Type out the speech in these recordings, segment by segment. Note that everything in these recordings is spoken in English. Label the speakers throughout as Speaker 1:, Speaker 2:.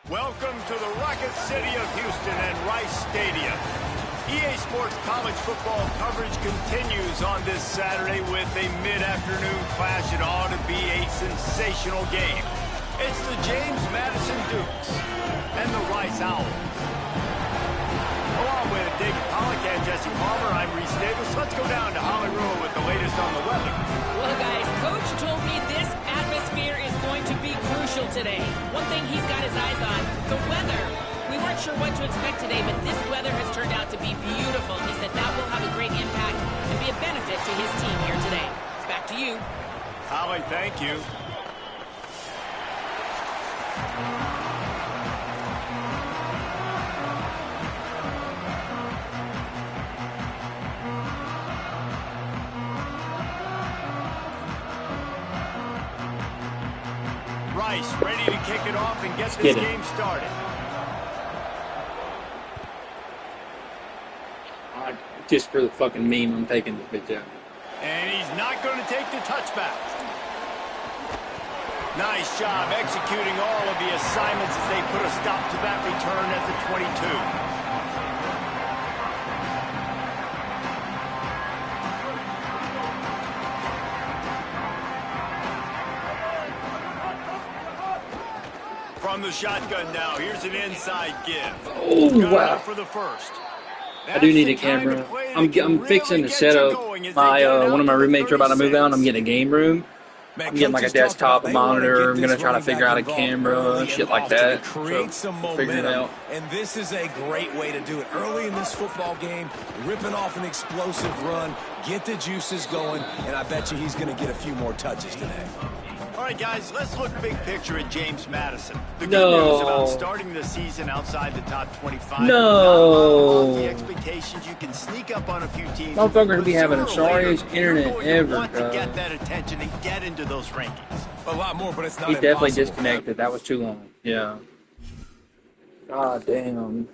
Speaker 1: Welcome to the Rocket City of Houston and Rice Stadium. EA Sports college football coverage continues on this Saturday with a mid-afternoon clash. It ought to be a sensational game. It's the James Madison Dukes and the Rice Owls. Along with David Pollack and Jesse Palmer, I'm Reese Davis. Let's go down to Hollywood with the latest on the weather.
Speaker 2: Well, guys, Coach told me this atmosphere is going to be crucial today. One thing he's got his eyes on, the weather. We weren't sure what to expect today, but this weather has turned out to be beautiful. He said that will have a great impact and be a benefit to his team here today. Back to you.
Speaker 1: Holly, thank you. Rice ready to kick it off and get this game started.
Speaker 3: Just for the fucking meme, I'm taking this bitch out.
Speaker 1: And he's not going to take the touchback. Nice job executing all of the assignments as they put a stop to that return at the 22. From the shotgun now, here's an inside give.
Speaker 3: Oh, wow.
Speaker 1: For the first.
Speaker 3: I do need a camera. I'm fixing to set up my one of my roommates are about to move out. I'm getting a game room. I'm getting like a desktop, a monitor. I'm gonna try to figure out a camera, shit like that.
Speaker 4: Create some momentum, and this is a great way to do it. Early in this football game, ripping off an explosive run, get the juices going, and I bet you he's gonna get a few more touches today.
Speaker 1: All right, guys, let's look big picture at James Madison. The good news about starting the season outside the top 25.
Speaker 3: No.
Speaker 1: The expectations you can sneak up on a few teams.
Speaker 3: Motherfuckers be having the sorriest internet ever.
Speaker 1: Want to get that attention and get into those rankings.
Speaker 4: A lot more, but it's not.
Speaker 3: He definitely disconnected. That was too long. Yeah. God damn.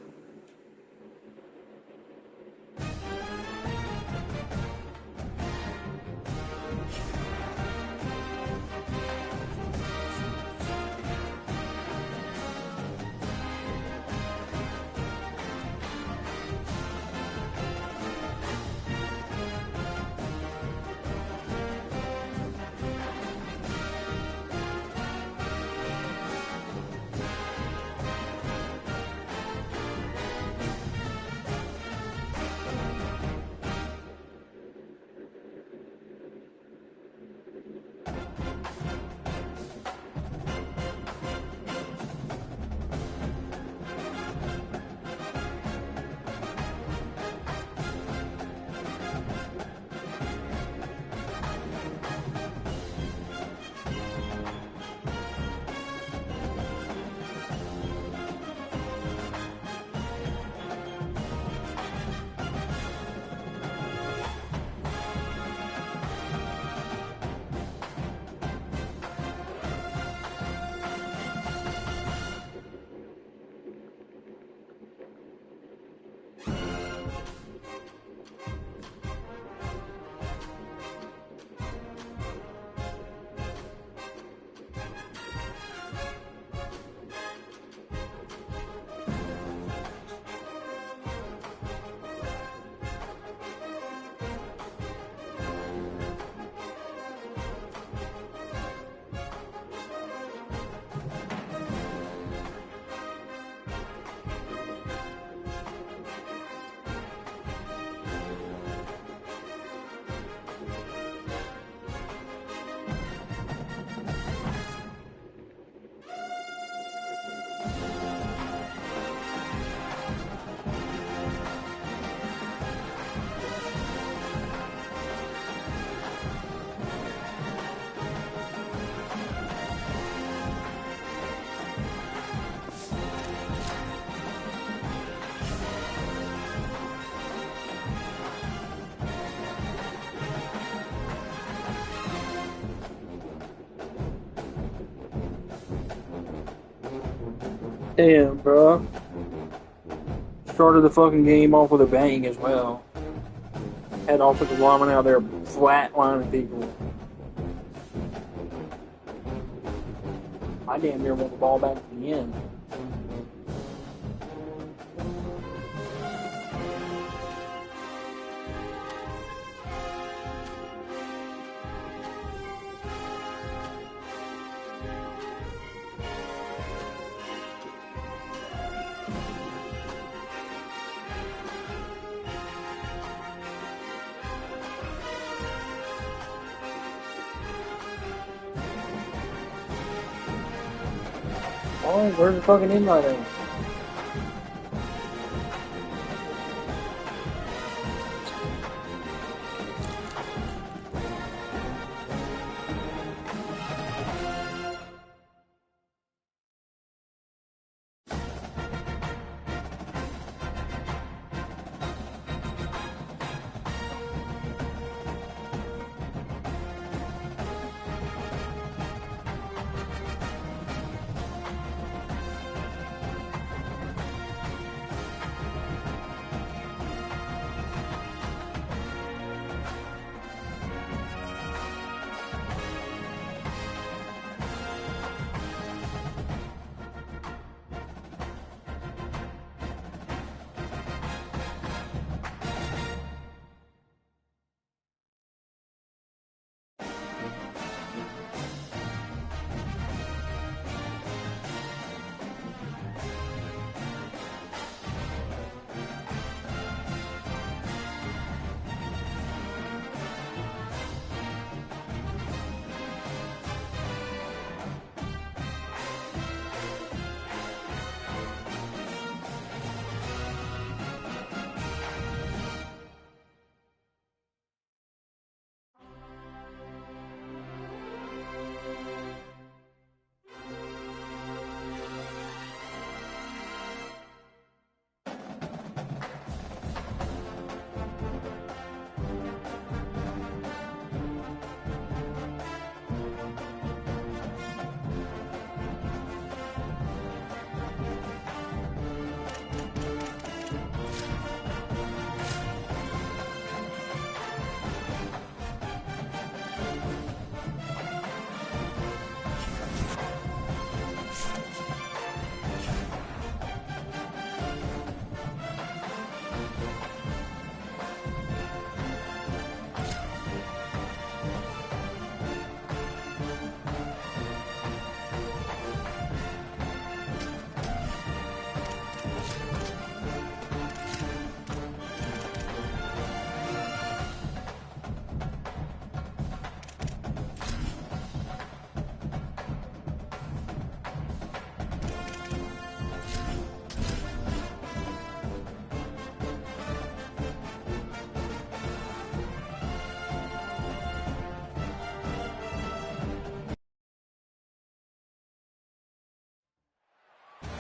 Speaker 3: Damn, bro. Started the fucking game off with a bang as well. Had offensive linemen out there flatlining people. I damn near want the ball back at the end. Oh, where's the fucking invite at?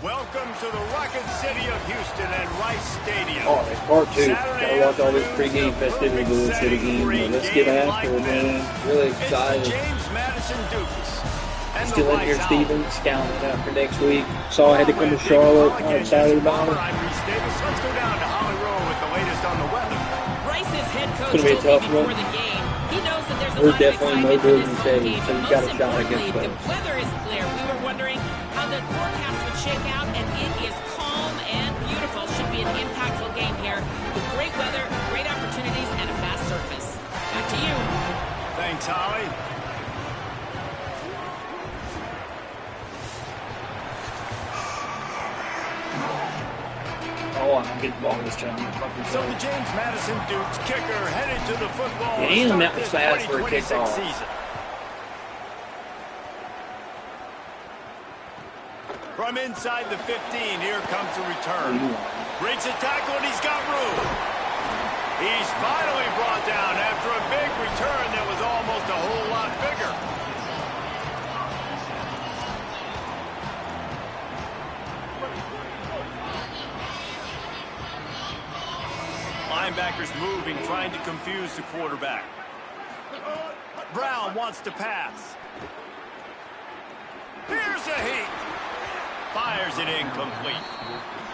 Speaker 1: Welcome to the Rocket City of Houston and Rice Stadium.
Speaker 3: Oh, it's part two. Gotta watch all this pregame festivities of this city game. Let's get after it, man. Really excited.
Speaker 1: James Madison Dukes.
Speaker 3: Still in here, Steven, scouting it out for next week. Saw I had to come to Charlotte. I'm excited about it.
Speaker 1: Let's go down to Holly Rowe with the latest on the weather.
Speaker 2: Rice's head coach
Speaker 3: It's gonna be a tough
Speaker 2: before
Speaker 3: one.
Speaker 2: the game. He knows that there's a
Speaker 3: We're
Speaker 2: lot of
Speaker 3: definitely
Speaker 2: excitement
Speaker 3: mobile
Speaker 2: in
Speaker 3: and
Speaker 2: this home
Speaker 3: steady,
Speaker 2: game,
Speaker 3: so
Speaker 2: but
Speaker 3: you got a
Speaker 2: most
Speaker 3: shot against
Speaker 2: importantly,
Speaker 3: us.
Speaker 2: the weather is clear. We were wondering how the forecast would shake out, and it is calm and beautiful. Should be an impactful game here with great weather, great opportunities, and a fast surface. Back to you.
Speaker 1: Thanks, Holly.
Speaker 3: Oh, I'm getting the ball this time.
Speaker 1: So the James Madison Dukes kicker headed to the football.
Speaker 3: Damn, that was fast for a kickoff.
Speaker 1: Season. From inside the 15, here comes the return. Breaks a tackle and he's got room. He's finally brought down after a big return that was almost a whole lot bigger. Linebackers moving, trying to confuse the quarterback. Brown wants to pass. Here's a heat. Fires it incomplete.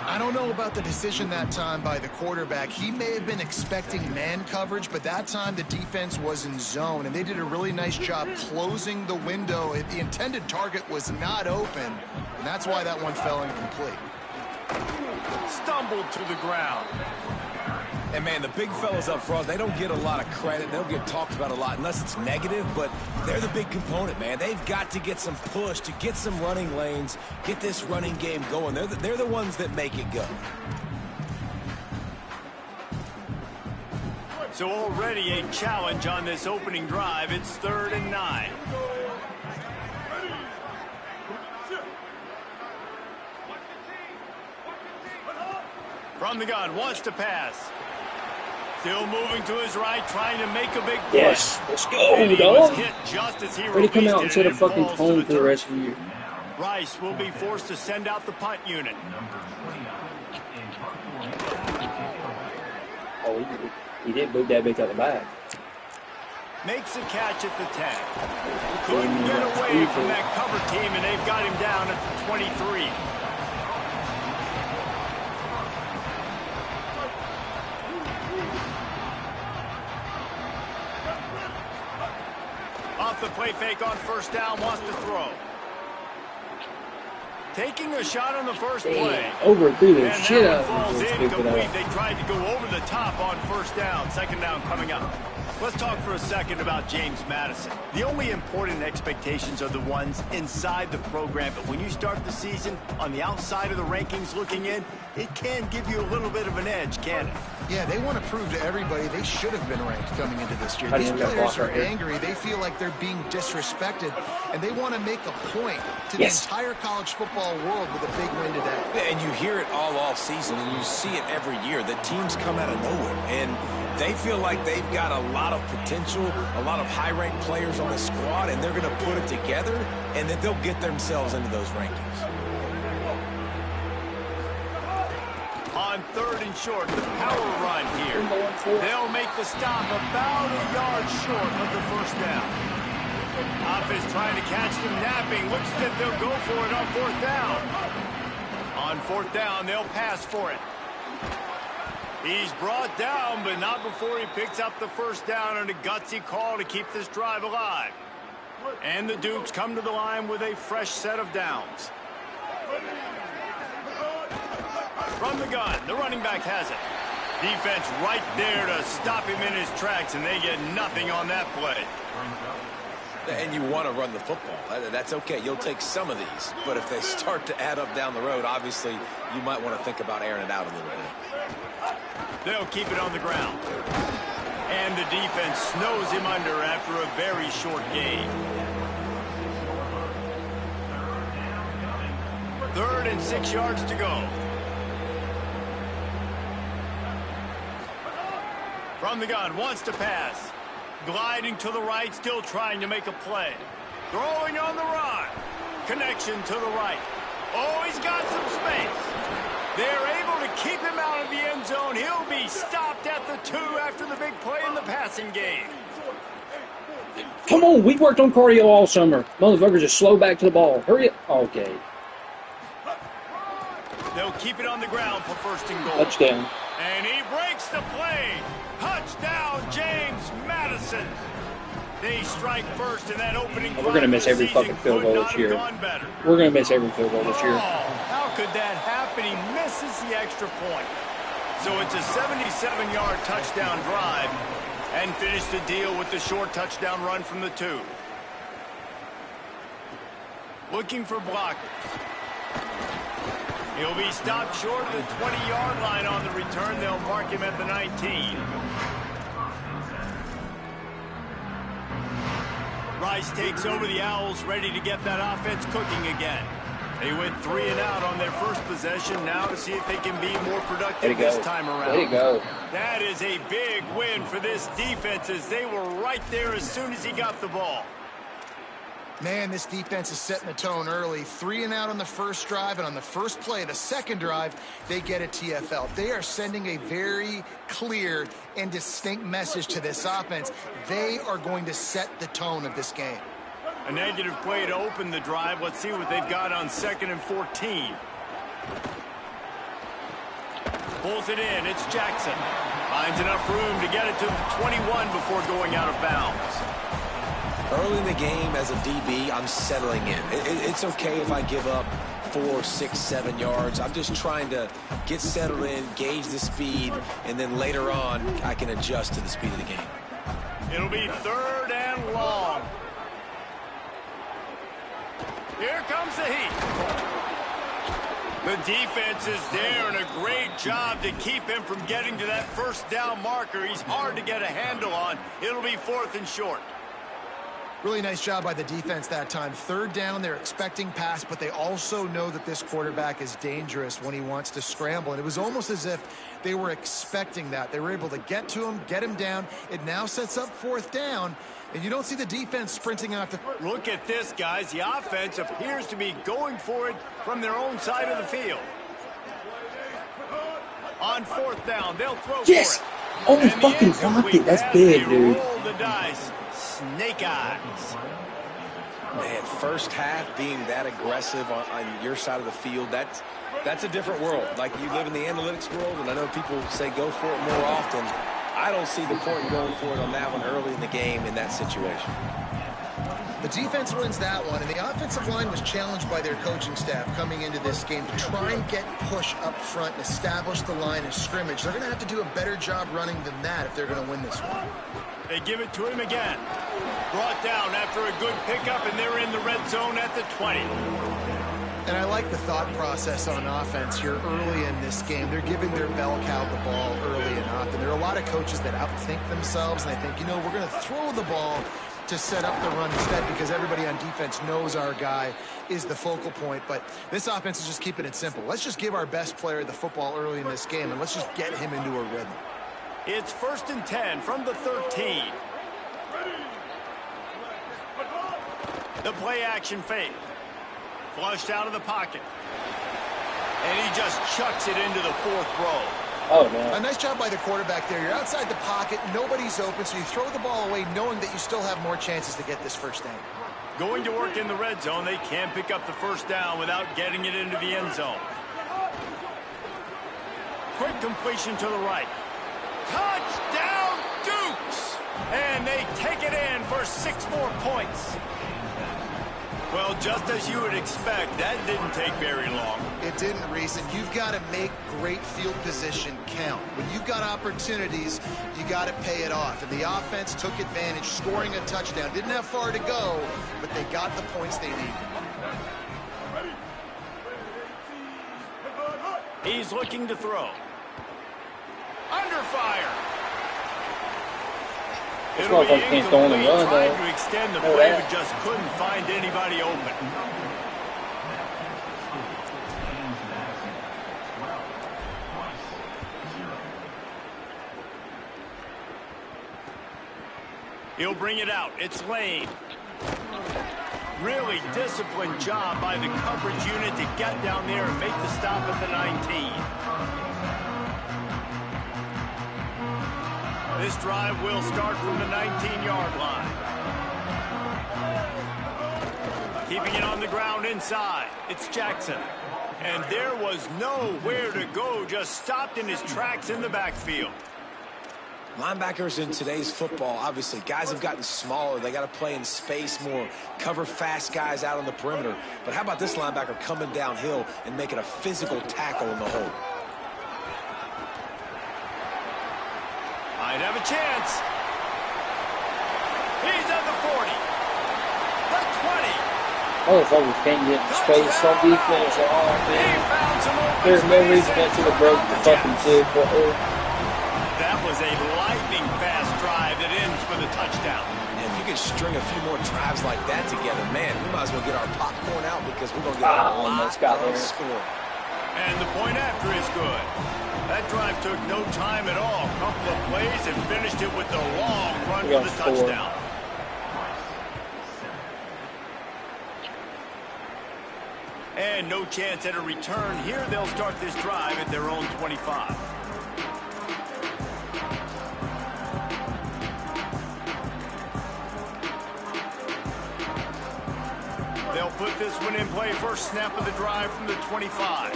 Speaker 5: I don't know about the decision that time by the quarterback. He may have been expecting man coverage, but that time the defense was in zone, and they did a really nice job closing the window. The intended target was not open, and that's why that one fell incomplete.
Speaker 1: Stumbled to the ground.
Speaker 4: And, man, the big fellas up front, they don't get a lot of credit. They don't get talked about a lot unless it's negative, but they're the big component, man. They've got to get some push to get some running lanes, get this running game going. They're the ones that make it go.
Speaker 1: So already a challenge on this opening drive. It's 3rd and 9. From the gun, wants to pass. Still moving to his right, trying to make a big play.
Speaker 3: Yes, let's go,
Speaker 1: And he
Speaker 3: dog.
Speaker 1: was hit just as he
Speaker 3: Ready to come out and
Speaker 1: released
Speaker 3: set
Speaker 1: it,
Speaker 3: a
Speaker 1: and it
Speaker 3: fucking
Speaker 1: falls
Speaker 3: tone
Speaker 1: to
Speaker 3: for the rest of the year.
Speaker 1: Rice will be forced to send out the punt unit.
Speaker 3: Oh, he didn't move that bitch out the back.
Speaker 1: Makes a catch at the 10. Couldn't get away from that cover team, and they've got him down at the 23. Off the play fake on first down, wants to throw. Taking a shot on the first play.
Speaker 3: Overthrew the
Speaker 1: And
Speaker 3: shit
Speaker 1: that
Speaker 3: out
Speaker 1: one
Speaker 3: of
Speaker 1: falls
Speaker 3: him.
Speaker 1: incomplete. They tried to go over the top on first down. Second down coming up. Let's talk for a second about James Madison. The only important expectations are the ones inside the program. But when you start the season on the outside of the rankings looking in, it can give you a little bit of an edge, can it?
Speaker 5: Yeah, they want to prove to everybody they should have been ranked coming into this year. These players are angry. They feel like they're being disrespected, and they want to make a point to the entire college football world with a big win today.
Speaker 4: And you hear it all off season, and you see it every year. The teams come out of nowhere, and they feel like they've got a lot of potential, a lot of high-ranked players on the squad, and they're going to put it together, and then they'll get themselves into those rankings.
Speaker 1: On third and short, the power run here. They'll make the stop about a yard short of the first down. Offense trying to catch them napping. Looks that they'll go for it on fourth down. On fourth down, they'll pass for it. He's brought down, but not before he picks up the first down on a gutsy call to keep this drive alive. And the Dukes come to the line with a fresh set of downs. From the gun, the running back has it. Defense right there to stop him in his tracks, and they get nothing on that play.
Speaker 4: And you want to run the football. That's okay. You'll take some of these. But if they start to add up down the road, obviously, you might want to think about airing it out a little bit.
Speaker 1: They'll keep it on the ground. And the defense snows him under after a very short game. 3rd and 6 yards to go. From the gun, wants to pass. Gliding to the right, still trying to make a play. Throwing on the run. Connection to the right. Oh, he's got some space. They're able to keep him out of the end zone. He'll be stopped at the 2 after the big play in the passing game.
Speaker 3: Come on, we worked on cardio all summer. Motherfuckers just slow back to the ball. Hurry up. Okay.
Speaker 1: They'll keep it on the ground for 1st and goal.
Speaker 3: Touchdown.
Speaker 1: And he breaks the play. Touchdown, James Madison. They strike first in that opening.
Speaker 3: We're going to miss every fucking field goal this year. We're going to miss every field goal this year.
Speaker 1: How could that happen? He misses the extra point. So it's a 77-yard touchdown drive and finish the deal with the short touchdown run from the 2. Looking for blockers. He'll be stopped short of the 20-yard line on the return. They'll mark him at the 19. Rice takes over the Owls, ready to get that offense cooking again. They went 3 and out on their first possession. Now to see if they can be more productive this time around.
Speaker 3: There you go.
Speaker 1: That is a big win for this defense as they were right there as soon as he got the ball.
Speaker 5: Man, this defense is setting the tone early. 3 and out on the first drive, and on the first play, the second drive, they get a TFL. They are sending a very clear and distinct message to this offense. They are going to set the tone of this game.
Speaker 1: A negative play to open the drive. Let's see what they've got on 2nd and 14. Pulls it in. It's Jackson. Finds enough room to get it to the 21 before going out of bounds.
Speaker 4: Early in the game, as a DB, I'm settling in. It's okay if I give up 4, 6, 7 yards. I'm just trying to get settled in, gauge the speed, and then later on, I can adjust to the speed of the game.
Speaker 1: It'll be 3rd and long. Here comes the heat. The defense is there, and a great job to keep him from getting to that first down marker. He's hard to get a handle on. It'll be 4th and short.
Speaker 5: Really nice job by the defense that time. Third down, they're expecting pass, but they also know that this quarterback is dangerous when he wants to scramble. And it was almost as if they were expecting that. They were able to get to him, get him down. It now sets up fourth down, and you don't see the defense sprinting out.
Speaker 1: Look at this, guys. The offense appears to be going for it from their own side of the field. On fourth down, they'll throw for it.
Speaker 3: Oh, he fucking blocked it. That's big, dude.
Speaker 1: Roll the dice. Snake eyes.
Speaker 4: Man, first half being that aggressive on your side of the field, that's a different world. Like, you live in the analytics world, and I know people say go for it more often. I don't see the point in going for it on that one early in the game in that situation.
Speaker 5: The defense wins that one, and the offensive line was challenged by their coaching staff coming into this game to try and get push up front and establish the line of scrimmage. They're going to have to do a better job running than that if they're going to win this one.
Speaker 1: They give it to him again. Brought down after a good pickup, and they're in the red zone at the 20.
Speaker 5: And I like the thought process on offense here early in this game. They're giving their bell cow the ball early and often. There are a lot of coaches that outthink themselves, and they think, you know, we're going to throw the ball to set up the run instead because everybody on defense knows our guy is the focal point. But this offense is just keeping it simple. Let's just give our best player the football early in this game, and let's just get him into a rhythm.
Speaker 1: It's 1st and 10 from the 13. The play action fake. Flushed out of the pocket. And he just chucks it into the fourth row.
Speaker 3: Oh, man.
Speaker 5: A nice job by the quarterback there. You're outside the pocket. Nobody's open, so you throw the ball away knowing that you still have more chances to get this first down.
Speaker 1: Going to work in the red zone. They can't pick up the first down without getting it into the end zone. Quick completion to the right. Touchdown, Dukes! And they take it in for 6 more points. Well, just as you would expect, that didn't take very long.
Speaker 5: It didn't, Reese, and you've got to make great field position count. When you've got opportunities, you got to pay it off. And the offense took advantage, scoring a touchdown. Didn't have far to go, but they got the points they needed.
Speaker 1: He's looking to throw. Under fire.
Speaker 3: This motherfucker can't throw on the run,
Speaker 1: Tried
Speaker 3: though.
Speaker 1: to extend the play, but just couldn't find anybody open. He'll bring it out. It's Lane. Really disciplined job by the coverage unit to get down there and make the stop at the 19. This drive will start from the 19-yard line. Keeping it on the ground inside. It's Jackson. And there was nowhere to go, just stopped in his tracks in the backfield.
Speaker 4: Linebackers in today's football, obviously, guys have gotten smaller. They got to play in space more, cover fast guys out on the perimeter. But how about this linebacker coming downhill and making a physical tackle in the hole?
Speaker 1: Might have a chance. He's at the 40. The 20.
Speaker 3: Motherfuckers can't get in space on defense at all, man. There's no reason that should have broke the fucking tip.
Speaker 1: That was a lightning-fast drive that ends with a touchdown.
Speaker 4: And if you can string a few more drives like that together, man, we might as well get our popcorn out because we're going to get a lot of score.
Speaker 1: And the point after is good. That drive took no time at all. A couple of plays and finished it with the long run for the touchdown. And no chance at a return here. They'll start this drive at their own 25. They'll put this one in play. First snap of the drive from the 25.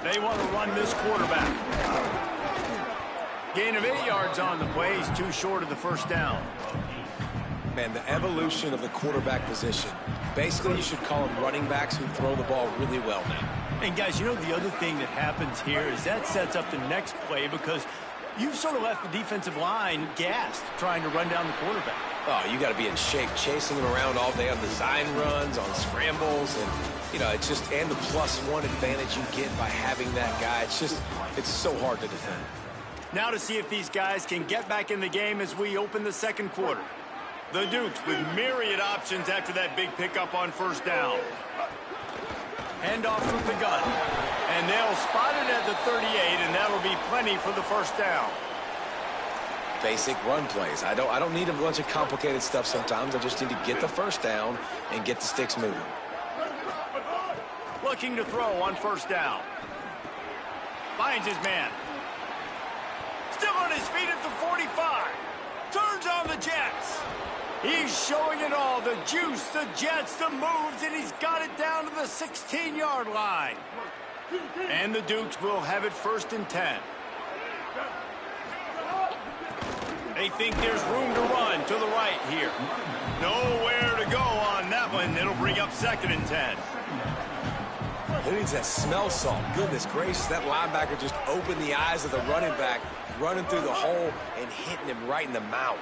Speaker 1: They want to run this quarterback. Gain of 8 yards on the play. He's too short of the first down.
Speaker 4: Man, the evolution of the quarterback position. Basically, you should call them running backs who throw the ball really well now.
Speaker 1: And, guys, you know the other thing that happens here is that sets up the next play because you've sort of left the defensive line gassed trying to run down the quarterback.
Speaker 4: Oh, you got to be in shape, chasing him around all day on design runs, on scrambles, and, you know, it's just, and the +1 advantage you get by having that guy. It's so hard to defend.
Speaker 1: Now to see if these guys can get back in the game as we open the second quarter. The Dukes with myriad options after that big pickup on first down. Handoff from the gun. And they'll spot it at the 38, and that'll be plenty for the first down.
Speaker 4: Basic run plays. I don't need a bunch of complicated stuff sometimes. I just need to get the first down and get the sticks moving.
Speaker 1: Looking to throw on first down. Finds his man. Still on his feet at the 45. Turns on the Jets. He's showing it all. The juice, the Jets, the moves, and he's got it down to the 16-yard line. And the Dukes will have it 1st and 10. They think there's room to run to the right here. Nowhere to go on that one. It'll bring up 2nd and 10.
Speaker 4: Who needs that smell salt? Goodness gracious, that linebacker just opened the eyes of the running back, running through the hole and hitting him right in the mouth.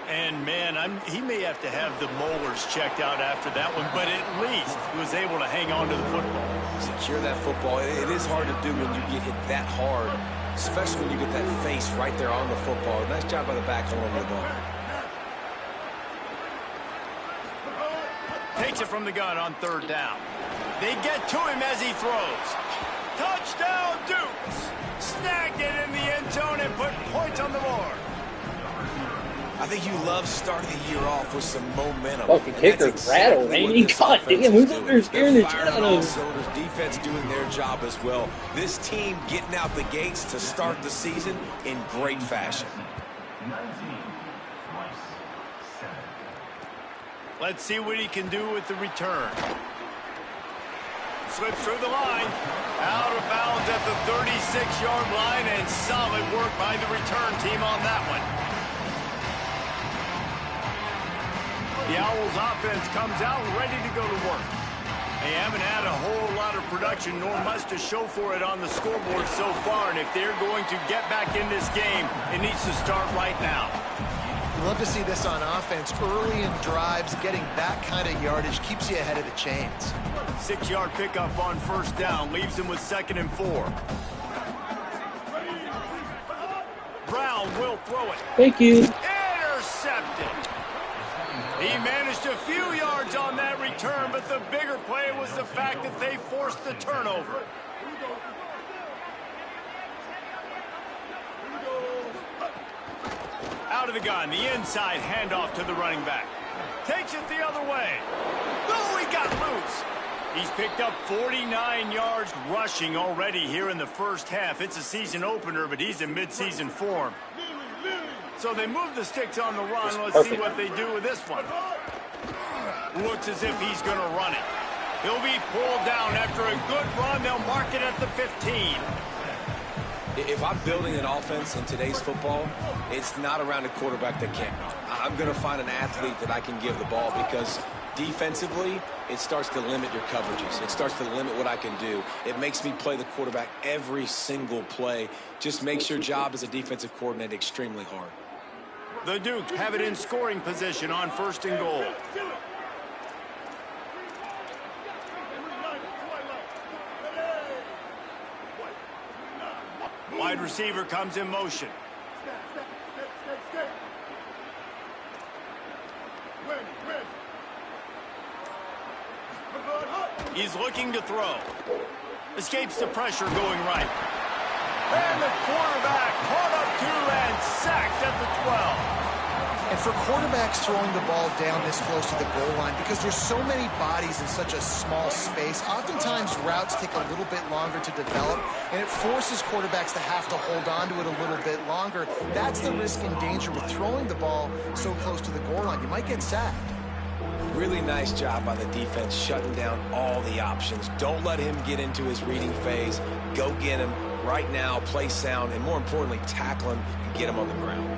Speaker 1: And, man, he may have to have the molars checked out after that one, but at least he was able to hang on to the football.
Speaker 4: Secure that football. It is hard to do when you get hit that hard, especially when you get that face right there on the football. Nice job by the back holding the ball.
Speaker 1: Takes it from the gun on 3rd down. They get to him as he throws. Touchdown, Dukes! Snagged it in the end zone and put points on the board.
Speaker 4: I think you love starting the year off with some momentum.
Speaker 3: Fucking kicker rattled, man. God damn, who's up there scaring the shit out of him?
Speaker 4: Defense doing their job as well. This team getting out the gates to start the season in great fashion.
Speaker 1: Let's see what he can do with the return. Slips through the line. Out of bounds at the 36-yard line, and solid work by the return team on that one. The Owls offense comes out ready to go to work. They haven't had a whole lot of production, nor much to show for it on the scoreboard so far, and if they're going to get back in this game, it needs to start right now.
Speaker 5: Love to see this on offense. Early in drives, getting that kind of yardage keeps you ahead of the chains.
Speaker 1: 6-yard pickup on first down leaves him with 2nd and 4. Brown will throw it.
Speaker 3: Thank you.
Speaker 1: Intercepted. He managed a few yards on that return, but the bigger play was the fact that they forced the turnover. Out of the gun, the inside handoff to the running back. Takes it the other way. Oh, he got loose. He's picked up 49 yards rushing already here in the first half. It's a season opener, but he's in mid-season form. So they move the sticks on the run. Let's see what they do with this one. Looks as if he's going to run it. He'll be pulled down after a good run. They'll mark it at the 15.
Speaker 4: If I'm building an offense in today's football, it's not around a quarterback that can't run. I'm going to find an athlete that I can give the ball because defensively, it starts to limit your coverages. It starts to limit what I can do. It makes me play the quarterback every single play. Just makes your job as a defensive coordinator extremely hard.
Speaker 1: The Dukes have it in scoring position on 1st and goal. Wide receiver comes in motion. He's looking to throw. Escapes the pressure going right. And the quarterback caught up to and sacked at the 12.
Speaker 5: And for quarterbacks throwing the ball down this close to the goal line, because there's so many bodies in such a small space, oftentimes routes take a little bit longer to develop, and it forces quarterbacks to have to hold on to it a little bit longer. That's the risk and danger with throwing the ball so close to the goal line. You might get sacked.
Speaker 4: Really nice job by the defense shutting down all the options. Don't let him get into his reading phase. Go get him right now, play sound, and more importantly, tackle him and get him on the ground.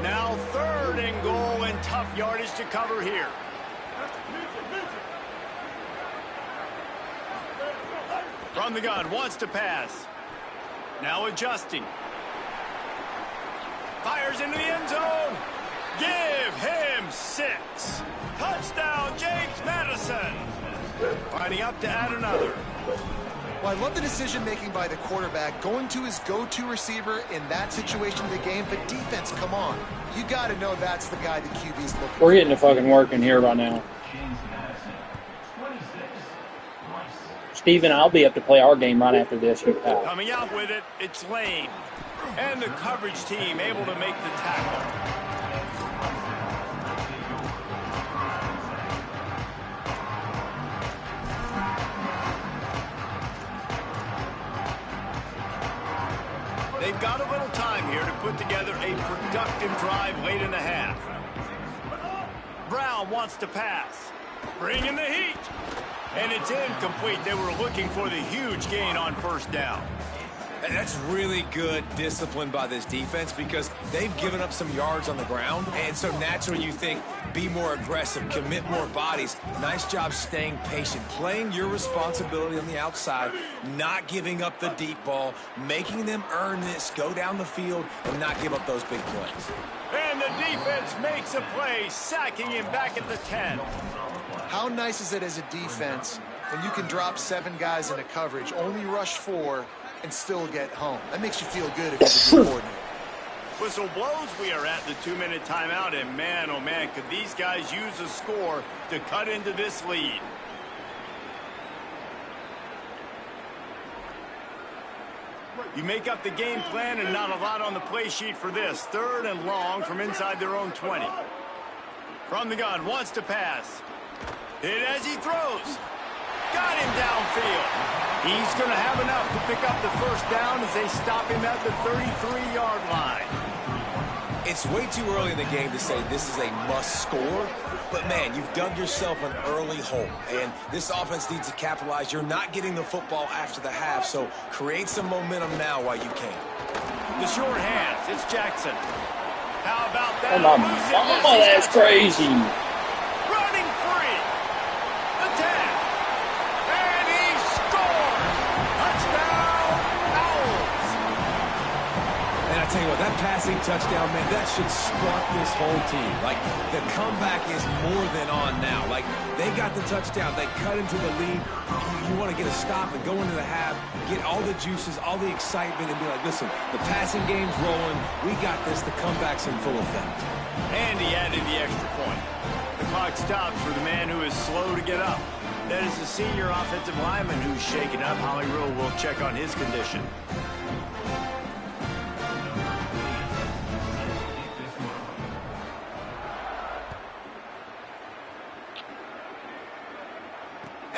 Speaker 1: Now 3rd and goal and tough yardage to cover here. From the gun, wants to pass. Now adjusting. Fires into the end zone. Give him 6. Touchdown, James Madison. Lining up to add another.
Speaker 5: Well, I love the decision-making by the quarterback, going to his go-to receiver in that situation of the game. But defense, come on. You got to know that's the guy the QB's looking for.
Speaker 3: We're getting to fucking work in here right now. Steven, I'll be up to play our game right after this.
Speaker 1: Coming out with it, it's Lane. And the coverage team able to make the tackle. They've got a little time here to put together a productive drive late in the half. Brown wants to pass. Bringing the heat. And it's incomplete. They were looking for the huge gain on first down.
Speaker 4: And that's really good discipline by this defense because they've given up some yards on the ground. And so naturally you think, be more aggressive, commit more bodies. Nice job staying patient, playing your responsibility on the outside, not giving up the deep ball, making them earn this, go down the field, and not give up those big plays.
Speaker 1: And the defense makes a play, sacking him back at the 10.
Speaker 5: How nice is it as a defense when you can drop 7 guys into coverage, only rush 4, and still get home? That makes you feel good if you're the coordinator.
Speaker 1: Whistle blows, we are at the 2-minute timeout, and man, oh man, could these guys use a score to cut into this lead. You make up the game plan and not a lot on the play sheet for this. 3rd and long from inside their own 20. From the gun, wants to pass. Hit as he throws. Got him downfield. He's going to have enough to pick up the first down as they stop him at the 33-yard line.
Speaker 4: It's way too early in the game to say this is a must score, but man, you've dug yourself an early hole, and this offense needs to capitalize. You're not getting the football after the half, so create some momentum now while you can.
Speaker 1: The short hands, it's Jackson. How about that?
Speaker 3: Oh, that's crazy.
Speaker 1: Running free. Attack. And he scores. Touchdown, Owls.
Speaker 4: And I tell you what, that passing touchdown, man, that should spark this whole team. Like, the comeback is more than on now. Like, they got the touchdown. They cut into the lead. You want to get a stop and go into the half, get all the juices, all the excitement, and be like, listen, the passing game's rolling. We got this. The comeback's in full effect.
Speaker 1: And he added the extra point. The clock stops for the man who is slow to get up. That is the senior offensive lineman who's shaken up. Holly Rule will check on his condition.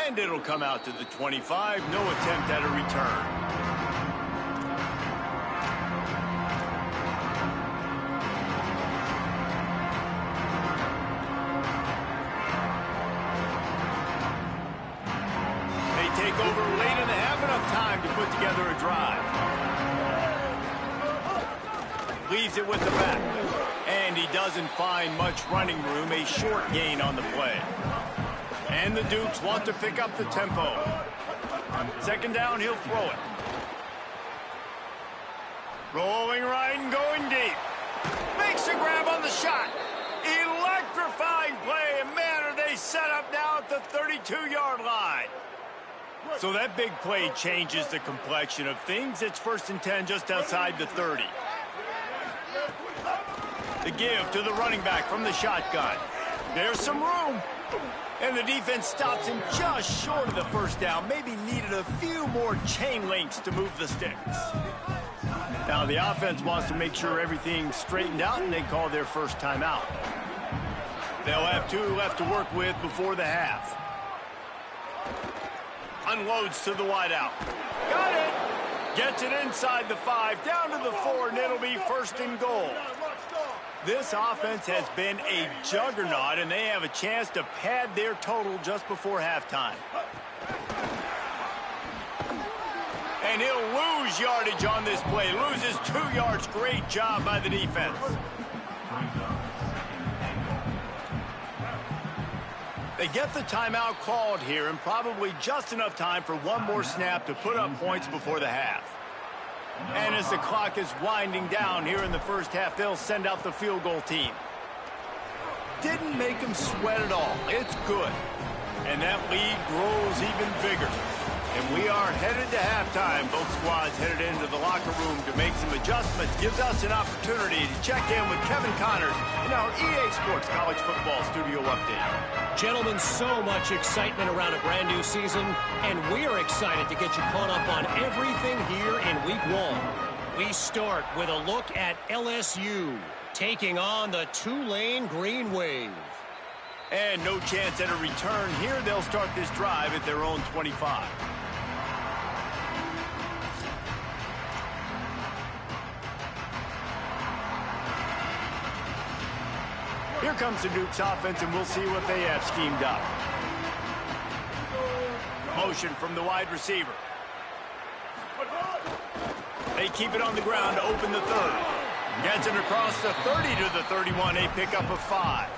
Speaker 1: And it'll come out to the 25. No attempt at a return. They take over late in the half, enough time to put together a drive. Leaves it with the back. And he doesn't find much running room. A short gain on the play. And the Dukes want to pick up the tempo. 2nd down, he'll throw it. Rolling right and going deep. Makes a grab on the shot. Electrifying play, and man, are they set up now at the 32-yard line. So that big play changes the complexion of things. It's 1st and 10 just outside the 30. The give to the running back from the shotgun. There's some room. And the defense stops him just short of the first down. Maybe needed a few more chain links to move the sticks. Now the offense wants to make sure everything's straightened out, and they call their first timeout. They'll have 2 left to work with before the half. Unloads to the wideout. Got it. Gets it inside the 5, down to the 4, and it'll be 1st and goal. This offense has been a juggernaut, and they have a chance to pad their total just before halftime. And he'll lose yardage on this play. Loses 2 yards. Great job by the defense. They get the timeout called here, and probably just enough time for one more snap to put up points before the half. And as the clock is winding down here in the first half, they'll send out the field goal team. Didn't make them sweat at all. It's good. And that lead grows even bigger. And we are headed to halftime. Both squads headed into the locker room to make some adjustments. Gives us an opportunity to check in with Kevin Connors in our EA Sports College Football Studio Update.
Speaker 6: Gentlemen, so much excitement around a brand new season, and we are excited to get you caught up on everything here in Week 1. We start with a look at LSU taking on the Tulane Green Wave.
Speaker 1: And no chance at a return here. They'll start this drive at their own 25. Here comes the Duke's offense, and we'll see what they have schemed up. Motion from the wide receiver. They keep it on the ground to open the third. Gets it across the 30 to the 31, a pickup of 5.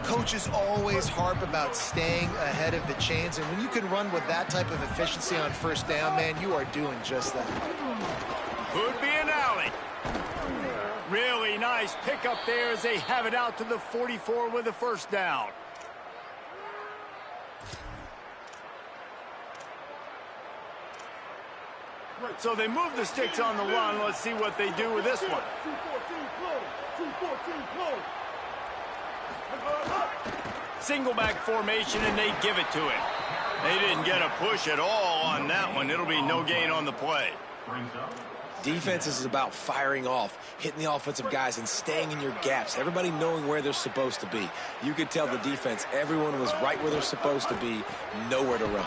Speaker 5: Coaches always harp about staying ahead of the chains, and when you can run with that type of efficiency on first down, man, you are doing just that.
Speaker 1: Could be an alley. Really nice pickup there as they have it out to the 44 with a first down. So they move the sticks on the run. Let's see what they do with this one. Single back formation, and they give it to him. They didn't get a push at all on that one. It'll be no gain on the play.
Speaker 4: Defense is about firing off, hitting the offensive guys, and staying in your gaps. Everybody knowing where they're supposed to be. You could tell the defense, everyone was right where they're supposed to be, nowhere to run.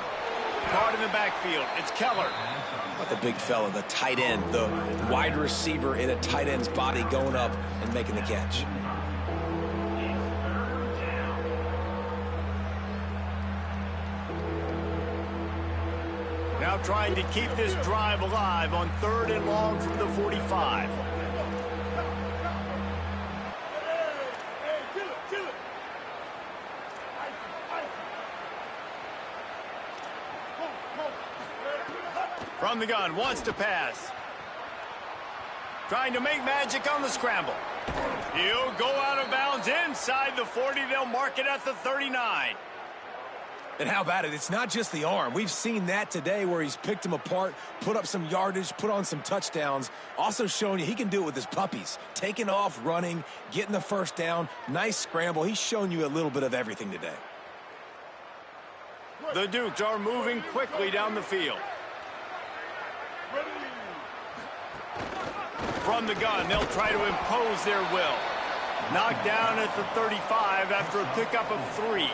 Speaker 1: Guard in the backfield. It's Keller.
Speaker 4: But the big fella, the tight end, the wide receiver in a tight end's body going up and making the catch.
Speaker 1: Now trying to keep this drive alive on 3rd and long from the 45. From the gun, wants to pass. Trying to make magic on the scramble. He'll go out of bounds inside the 40. They'll mark it at the 39.
Speaker 4: And how about it? It's not just the arm. We've seen that today where he's picked them apart, put up some yardage, put on some touchdowns. Also showing you he can do it with his puppies. Taking off, running, getting the first down. Nice scramble. He's shown you a little bit of everything today.
Speaker 1: The Dukes are moving quickly down the field. From the gun, they'll try to impose their will. Knocked down at the 35 after a pickup of 3.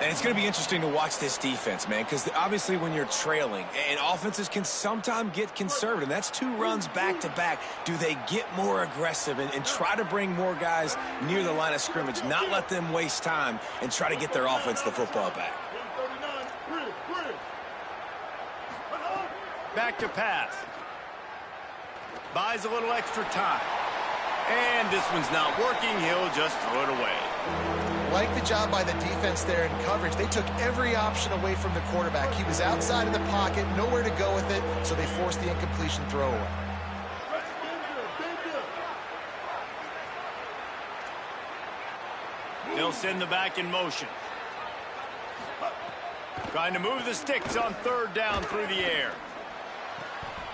Speaker 4: And it's going to be interesting to watch this defense, man, because obviously when you're trailing, and offenses can sometimes get conservative. That's 2 runs back-to-back. Do they get more aggressive and try to bring more guys near the line of scrimmage, not let them waste time, and try to get their offense the football back?
Speaker 1: Back to pass. Buys a little extra time. And this one's not working. He'll just throw it away.
Speaker 5: Like the job by the defense there in coverage. They took every option away from the quarterback. He was outside of the pocket, nowhere to go with it, so they forced the incompletion throw away.
Speaker 1: They'll send the back in motion. Trying to move the sticks on 3rd down through the air.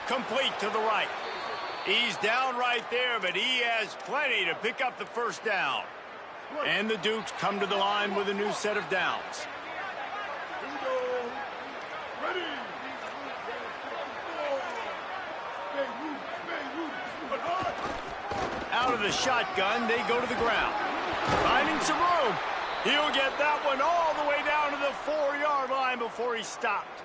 Speaker 1: Complete to the right. He's down right there, but he has plenty to pick up the first down. And the Dukes come to the line with a new set of downs. Out of the shotgun, they go to the ground. Finding some room. He'll get that one all the way down to the 4-yard line before he stopped.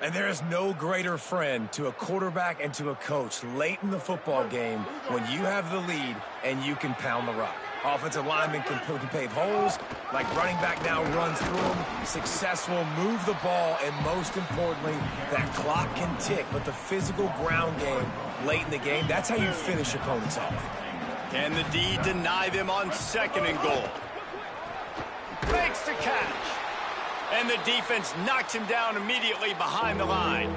Speaker 4: And there is no greater friend to a quarterback and to a coach late in the football game when you have the lead and you can pound the rock. Offensive linemen can pave holes, like running back now runs through them, successful, move the ball, and most importantly, that clock can tick. But the physical ground game late in the game, that's how you finish opponents off.
Speaker 1: Can the D deny them on 2nd and goal? Makes the catch. And the defense knocks him down immediately behind the line.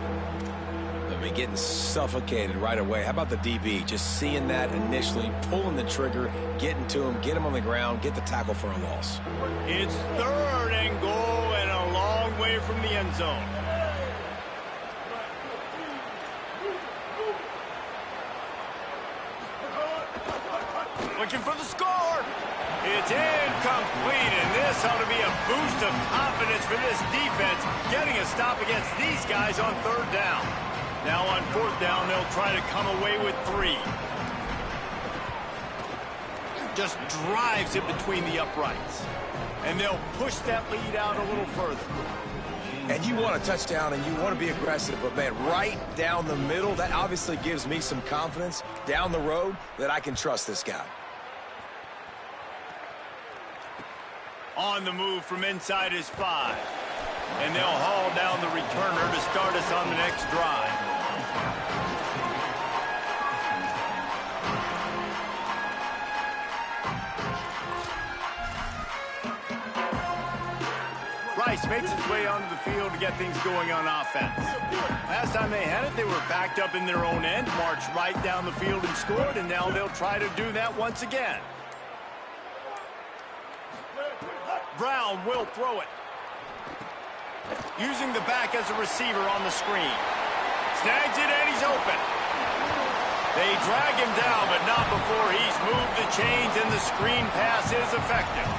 Speaker 4: I mean, getting suffocated right away. How about the DB? Just seeing that initially, pulling the trigger, getting to him, get him on the ground, get the tackle for a loss.
Speaker 1: It's 3rd and goal and a long away from the end zone. Looking for the score. It's incomplete, and this ought to be a boost of confidence for this defense, getting a stop against these guys on third down. Now on fourth down, they'll try to come away with 3. Just drives it between the uprights. And they'll push that lead out a little further.
Speaker 4: And you want a touchdown and you want to be aggressive, but man, right down the middle, that obviously gives me some confidence down the road that I can trust this guy.
Speaker 1: On the move from inside his 5. And they'll haul down the returner to start us on the next drive. Rice makes its way onto the field to get things going on offense. Last time they had it, they were backed up in their own end, marched right down the field and scored, and now they'll try to do that once again. Brown will throw it. Using the back as a receiver on the screen. Snags it and he's open. They drag him down, but not before he's moved the chains and the screen pass is effective.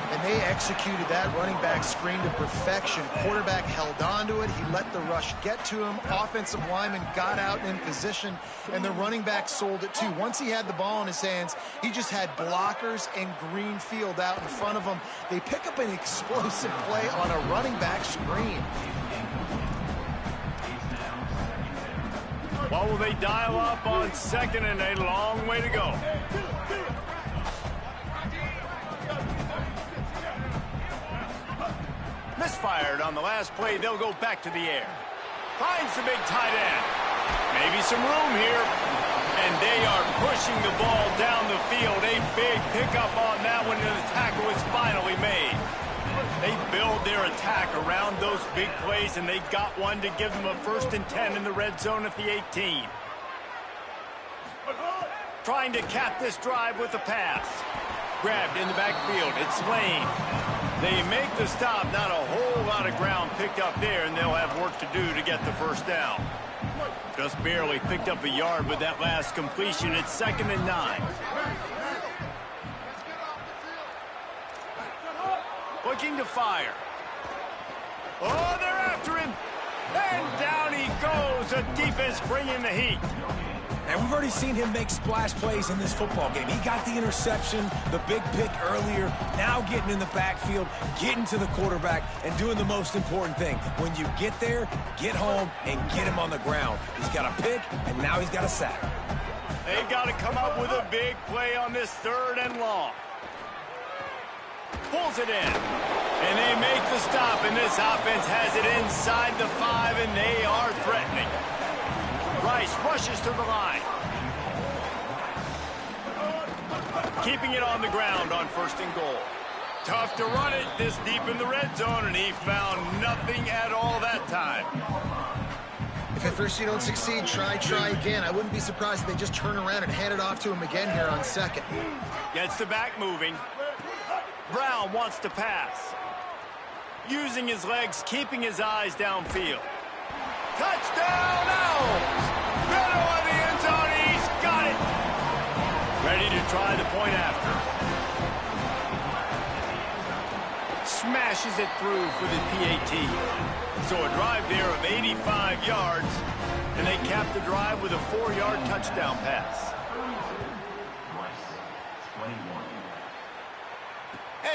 Speaker 5: And they executed that running back screen to perfection. Quarterback held on to it. He let the rush get to him. Offensive lineman got out in position, and the running back sold it too. Once he had the ball in his hands, he just had blockers and green field out in front of him. They pick up an explosive play on a running back screen.
Speaker 1: What will they dial up on second and a long way to go? Misfired on the last play. They'll go back to the air. Finds the big tight end. Maybe some room here. And they are pushing the ball down the field. A big pickup on that one, and the tackle is finally made. They build their attack around those big plays, and they got one to give them a 1st and 10 in the red zone at the 18. Trying to cap this drive with a pass. Grabbed in the backfield. It's Lane. They make the stop. Not a whole lot of ground picked up there, and they'll have work to do to get the first down. Just barely picked up a yard with that last completion. It's 2nd and 9. Looking to fire. Oh, they're after him. And down he goes. The defense bringing the heat.
Speaker 4: And we've already seen him make splash plays in this football game. He got the interception, the big pick earlier, now getting in the backfield, getting to the quarterback, and doing the most important thing. When you get there, get home and get him on the ground. He's got a pick, and now he's got a sack.
Speaker 1: They got to come up with a big play on this 3rd and long. Pulls it in. And they make the stop, and this offense has it inside the 5, and they are threatening. Rice rushes to the line. Keeping it on the ground on 1st and goal. Tough to run it this deep in the red zone, and he found nothing at all that time.
Speaker 5: If at first you don't succeed, try again. I wouldn't be surprised if they just turn around and hand it off to him again here on 2nd.
Speaker 1: Gets the back moving. Brown wants to pass. Using his legs, keeping his eyes downfield. Touchdown, Owls! Middle of the end zone, he's got it! Ready to try the point after. Smashes it through for the PAT. So a drive there of 85 yards, and they cap the drive with a 4-yard touchdown pass.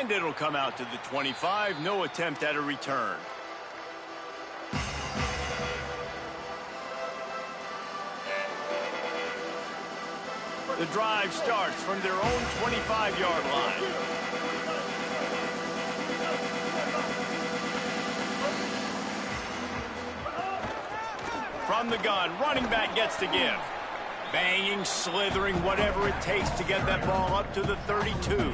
Speaker 1: And it'll come out to the 25, no attempt at a return. The drive starts from their own 25-yard line. From the gun, running back gets to give. Banging, slithering, whatever it takes to get that ball up to the 32.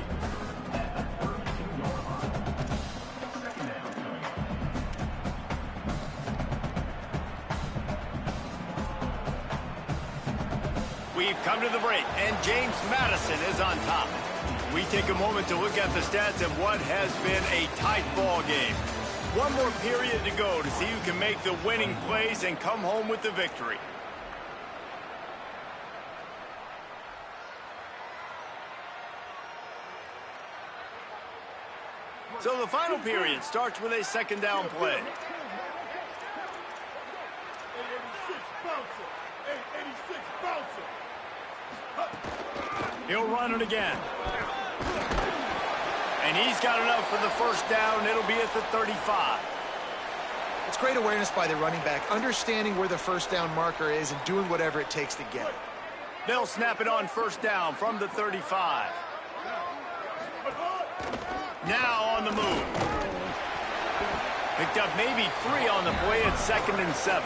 Speaker 1: We've come to the break, and James Madison is on top. We take a moment to look at the stats of what has been a tight ball game. One more period to go to see who can make the winning plays and come home with the victory. So the final period starts with a second down play. He'll run it again. And he's got enough for the first down. It'll be at the 35.
Speaker 5: It's great awareness by the running back, understanding where the first down marker is and doing whatever it takes to get it.
Speaker 1: They'll snap it on first down from the 35. Now on the move. Picked up maybe 3 on the play at 2nd and 7.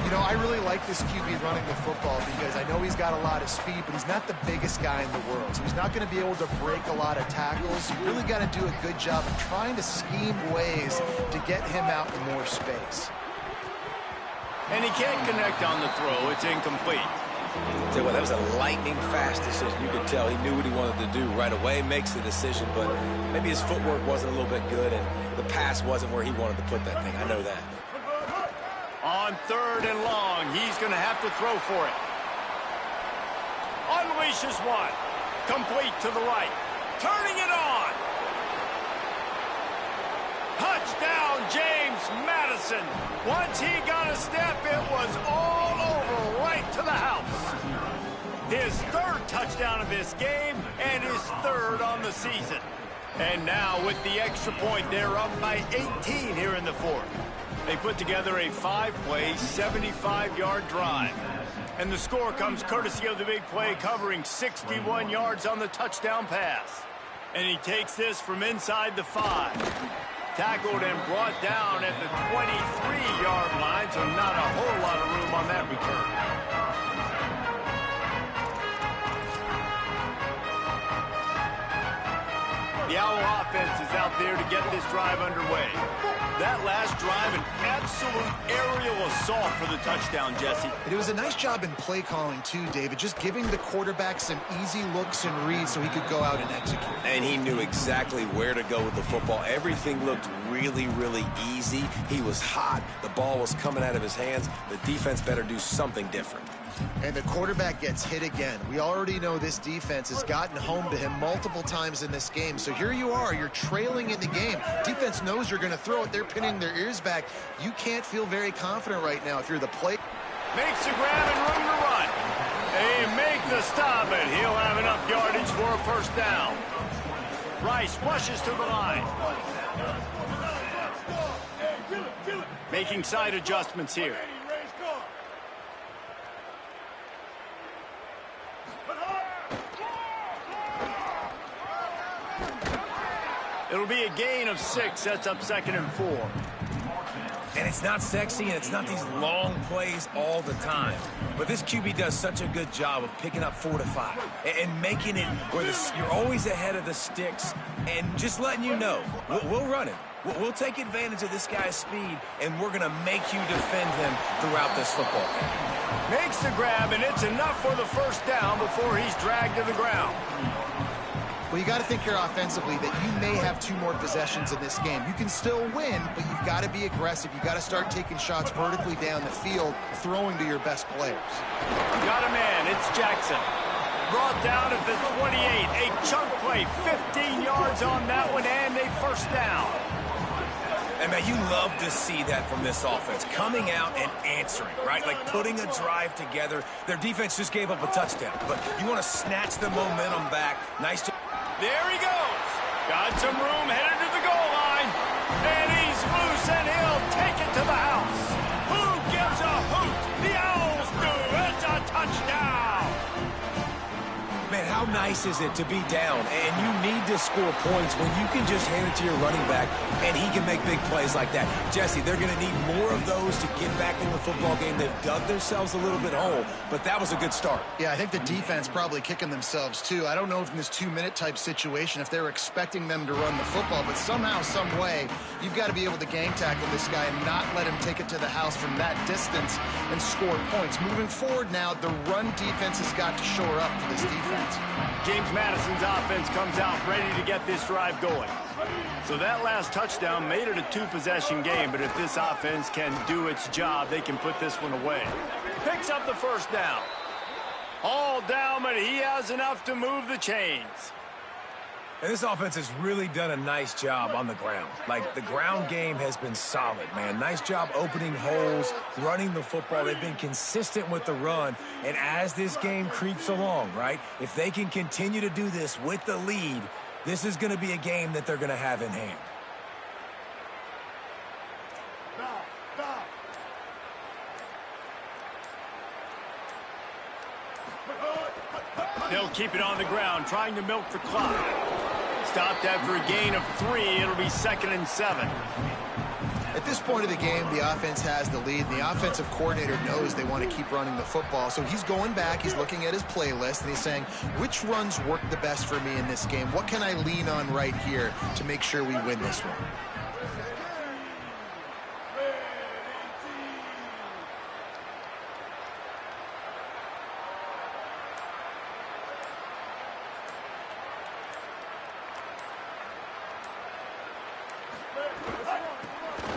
Speaker 5: You know, I really like this QB running the football because I know he's got a lot of speed, but he's not the biggest guy in the world. So he's not going to be able to break a lot of tackles. You really got to do a good job of trying to scheme ways to get him out in more space.
Speaker 1: And he can't connect on the throw. It's incomplete.
Speaker 4: Tell you what, that was a lightning-fast decision. You could tell he knew what he wanted to do right away, makes the decision, but maybe his footwork wasn't a little bit good, and the pass wasn't where he wanted to put that thing. I know that.
Speaker 1: On 3rd and long, he's going to have to throw for it. Unleashes one. Complete to the right. Turning it on. Touchdown, James Madison. Once he got a step, it was all over right to the house. His 3rd touchdown of this game and his 3rd on the season. And now with the extra point, they're up by 18 here in the 4th. They put together a 5-play, 75-yard drive. And the score comes courtesy of the big play covering 61 yards on the touchdown pass. And he takes this from inside the 5. Tackled and brought down at the 23-yard line, so not a whole lot of room on that return. The Owl offense is out there to get this drive underway. That last drive, an absolute aerial assault for the touchdown, Jesse.
Speaker 5: It was a nice job in play calling, too, David, just giving the quarterback some easy looks and reads so he could go out and execute.
Speaker 4: And he knew exactly where to go with the football. Everything looked really, really easy. He was hot. The ball was coming out of his hands. The defense better do something different.
Speaker 5: And the quarterback gets hit again. We already know this defense has gotten home to him multiple times in this game. So here you are, you're trailing in the game. Defense knows you're going to throw it. They're pinning their ears back. You can't feel very confident right now if you're the play.
Speaker 1: Makes the grab and room to run. They make the stop, and he'll have enough yardage for a first down. Rice rushes to the line. Making side adjustments here. It'll be a gain of 6, sets up 2nd and 4.
Speaker 4: And it's not sexy, and it's not these long plays all the time. But this QB does such a good job of picking up 4 to 5 and making it where you're always ahead of the sticks and just letting you know, we'll run it. We'll take advantage of this guy's speed, and we're going to make you defend him throughout this football game.
Speaker 1: Makes the grab, and it's enough for the first down before he's dragged to the ground.
Speaker 5: Well, you got to think here offensively that you may have 2 more possessions in this game. You can still win, but you've got to be aggressive. You've got to start taking shots vertically down the field, throwing to your best players.
Speaker 1: Got a man. It's Jackson. Brought down at the 28. A chunk play. 15 yards on that one, and a first down.
Speaker 4: And, man, you love to see that from this offense, coming out and answering, right? Like putting a drive together. Their defense just gave up a touchdown, but you want to snatch the momentum back. Nice job.
Speaker 1: There he goes. Got some room, headed to the goal line. And he's loose, and he'll take it to the house. Who gives a hoot? The Owls do. It's a touchdown.
Speaker 4: Man, how nice is it to be down, and you need to score points when you can just hand it to your running back, and he can make big plays like that. Jesse, they're going to need more of those to get back in the football game. They've dug themselves a little bit hole, but that was a good start.
Speaker 5: Yeah, I think the defense probably kicking themselves, too. I don't know if in this 2-minute type situation, if they were expecting them to run the football, but somehow, some way, you've got to be able to gang tackle this guy and not let him take it to the house from that distance and score points. Moving forward now, the run defense has got to shore up for this defense.
Speaker 1: James Madison's offense comes out ready to get this drive going. So that last touchdown made it a two-possession game, but if this offense can do its job, they can put this one away. Picks up the first down. All down, but he has enough to move the chains.
Speaker 4: And this offense has really done a nice job on the ground. Like, the ground game has been solid, man. Nice job opening holes, running the football. They've been consistent with the run. And as this game creeps along, right, if they can continue to do this with the lead, this is going to be a game that they're going to have in hand.
Speaker 1: They'll keep it on the ground, trying to milk the clock. Stopped after a gain of 3. It'll be 2nd and 7.
Speaker 5: At this point of the game, the offense has the lead. The offensive coordinator knows they want to keep running the football. So he's going back, he's looking at his playlist, and he's saying, which runs work the best for me in this game? What can I lean on right here to make sure we win this one?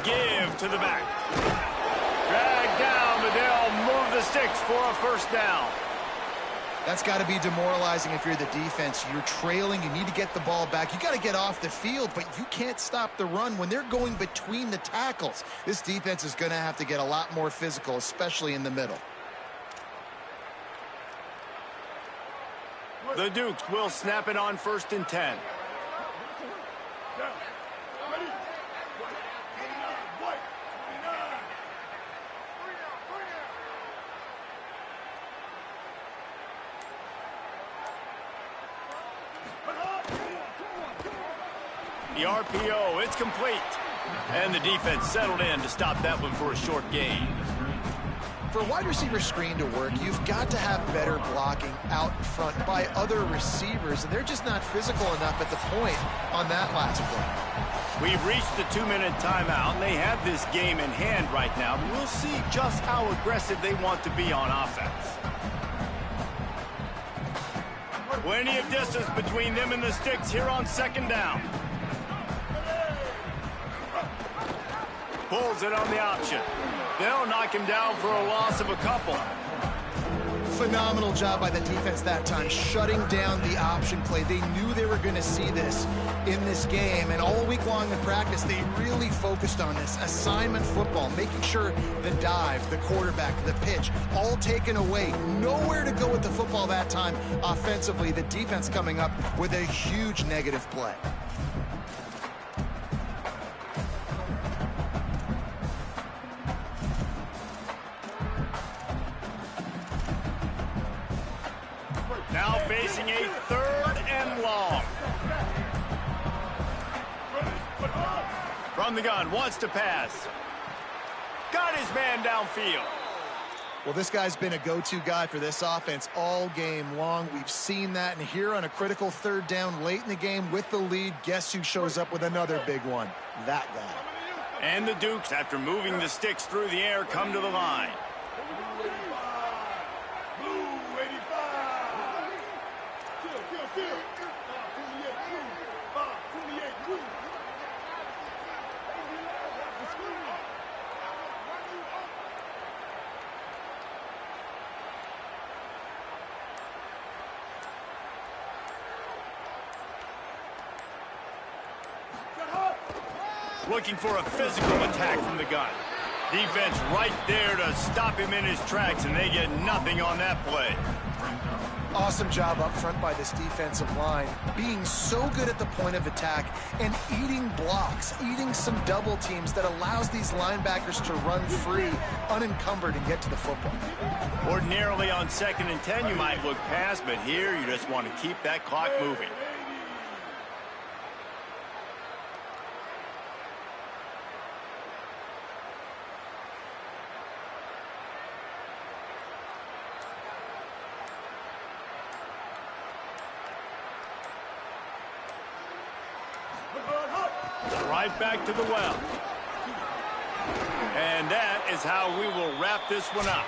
Speaker 1: Give to the back. Drag down, but they'll move the sticks for a first down.
Speaker 5: That's got to be demoralizing if you're the defense. You're trailing. You need to get the ball back. You got to get off the field, but you can't stop the run when they're going between the tackles. This defense is going to have to get a lot more physical, especially in the middle.
Speaker 1: The Dukes will snap it on 1st and 10. The RPO, it's complete. And the defense settled in to stop that one for a short gain.
Speaker 5: For a wide receiver screen to work, you've got to have better blocking out front by other receivers, and they're just not physical enough at the point on that last play.
Speaker 1: We've reached the 2-minute timeout, and they have this game in hand right now. We'll see just how aggressive they want to be on offense. Plenty of distance between them and the sticks here on 2nd down. Pulls it on the option. They'll knock him down for a loss of a couple.
Speaker 5: Phenomenal job by the defense that time, shutting down the option play. They knew they were going to see this in this game, and all week long in practice, they really focused on this assignment football, making sure the dive, the quarterback, the pitch, all taken away. Nowhere to go with the football that time offensively. The defense coming up with a huge negative play.
Speaker 1: Now facing a 3rd and long. From the gun, wants to pass. Got his man downfield.
Speaker 5: Well, this guy's been a go-to guy for this offense all game long. We've seen that, and here on a critical 3rd down late in the game with the lead, guess who shows up with another big one? That guy.
Speaker 1: And the Dukes, after moving the sticks through the air, come to the line. Looking for a physical attack from the gun. Defense right there to stop him in his tracks, and they get nothing on that play.
Speaker 5: Awesome job up front by this defensive line, being so good at the point of attack and eating blocks, eating some double teams that allows these linebackers to run free, unencumbered, and get to the football.
Speaker 1: Ordinarily on 2nd and 10, you might look past, but here you just want to keep that clock moving. Right back to the well. And that is how we will wrap this one up.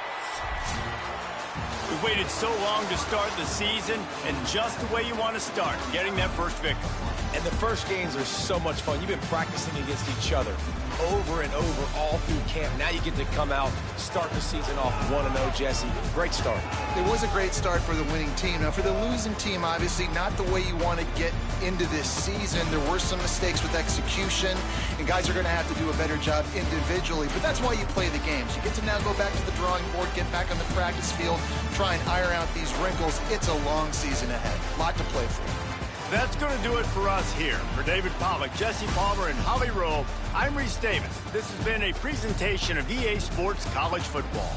Speaker 1: We've waited so long to start the season, and just the way you want to start, getting that first victory.
Speaker 4: And the first games are so much fun. You've been practicing against each other over and over all through camp. Now you get to come out, start the season off 1-0, Jesse. Great start.
Speaker 5: It was a great start for the winning team. Now, for the losing team, obviously not the way you want to get into this season. There were some mistakes with execution, and guys are going to have to do a better job individually. But that's why you play the games. You get to now go back to the drawing board, get back on the practice field, try and iron out these wrinkles. It's a long season ahead. A lot to play for.
Speaker 1: That's going to do it for us here. For David Pollack, Jesse Palmer, and Holly Rowe, I'm Reese Davis. This has been a presentation of EA Sports College Football.